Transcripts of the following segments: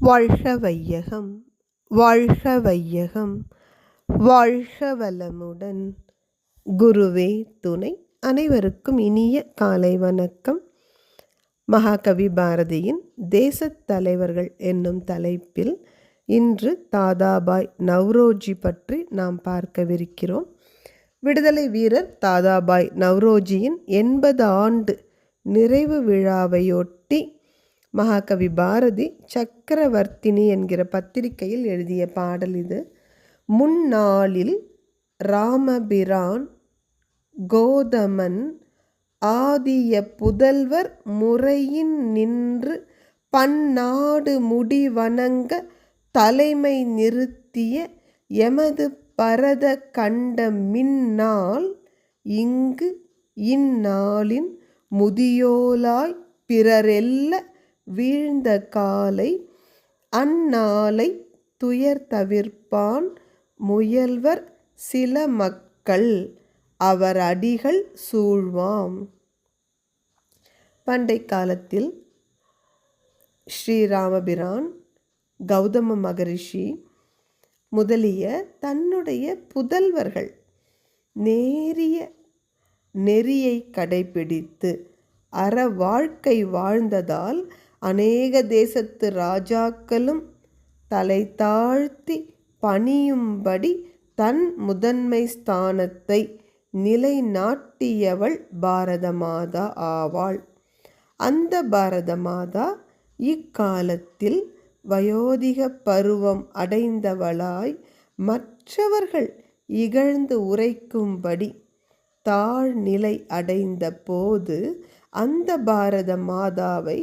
வாழ்க வையகம், வாழ்க வையகம், வாழ்க வளமுடன். குருவே துணை. அனைவருக்கும் இனிய காலை வணக்கம். மகாகவி பாரதியின் தேசத் தலைவர்கள் என்னும் தலைப்பில் இன்று தாதாபாய் நவ்ரோஜி பற்றி நாம் பார்க்கவிருக்கிறோம். விடுதலை வீரர் தாதாபாய் நவ்ரோஜியின் 80 ஆண்டு நிறைவு விழாவையொட்டி மகாகவி பாரதி சக்கரவர்த்தினி என்கிற பத்திரிகையில் எழுதிய பாடல் இது. முன்னாளில் ராமபிரான் கோதமன் ஆதிய புதல்வர் முறையின் நின்று பன்னாடு முடிவணங்க தலைமை நிறுத்திய எமது பரத கண்ட மின்னாள் இங்கு இந்நாளின் முதியோலாய் பிறரெல்ல வீழ்ந்த காலை அந்நாளை துயர் தவிர்ப்பான் முயல்வர் சில மக்கள் அவர் அடிகள் சூழ்வாம். பண்டை காலத்தில் ஸ்ரீராமபிரான், கௌதம மகரிஷி முதலிய தன்னுடைய புதல்வர்கள் நேரிய நெறியை கடைபிடித்து அற வாழ்க்கை வாழ்ந்ததால் அநேக தேசத்து ராஜாக்களும் தலை தாழ்த்தி பணியும்படி தன் முதன்மை ஸ்தானத்தை நிலைநாட்டியவள் பாரத மாதா ஆவாள். அந்த பாரத மாதா இக்காலத்தில் வயோதிக பருவம் அடைந்தவளாய் மற்றவர்கள் இகழ்ந்து உரைக்கும்படி தாழ்நிலை அடைந்த போது அந்த பாரத மாதாவை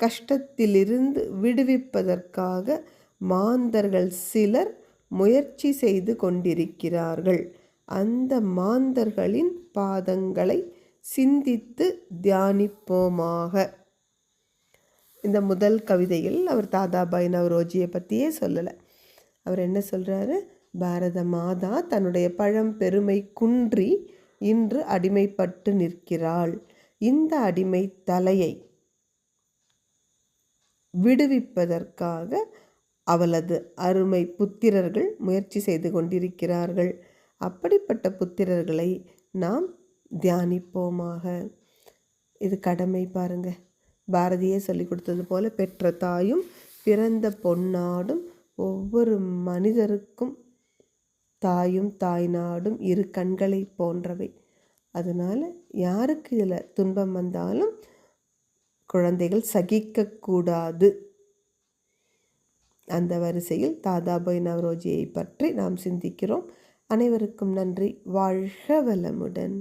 கஷ்டத்திலிருந்து விடுவிப்பதற்காக மாந்தர்கள் சிலர் முயற்சி செய்து கொண்டிருக்கிறார்கள். அந்த மாந்தர்களின் பாதங்களை சிந்தித்து தியானிப்போமாக. இந்த முதல் கவிதையில் அவர் தாதாபாய் நவ்ரோஜியை பற்றியே சொல்லலை. அவர் என்ன சொல்கிறாரு? பாரத மாதா தன்னுடைய பழம்பெருமை குன்றி இன்று அடிமைப்பட்டு நிற்கிறாள். இந்த அடிமை தலையை விடுவிப்பதற்காக அவளது அருமை புத்திரர்கள் முயற்சி செய்து கொண்டிருக்கிறார்கள். அப்படிப்பட்ட புத்திரர்களை நாம் தியானிப்போமாக. இது கடமை பாருங்க. பாரதியே சொல்லி கொடுத்தது போல பெற்ற தாயும் பிறந்த பொன்னாடும் ஒவ்வொரு மனிதருக்கும் தாயும் தாய் நாடும் இரு கண்களை போன்றவை. அதனால் யாருக்கு இதில் துன்பம் வந்தாலும் குழந்தைகள் சகிக்கக்கூடாது. அந்த வரிசையில் தாதாபாய் நவ்ரோஜியை பற்றி நாம் சிந்திக்கிறோம். அனைவருக்கும் நன்றி. வாழ்க வளமுடன்.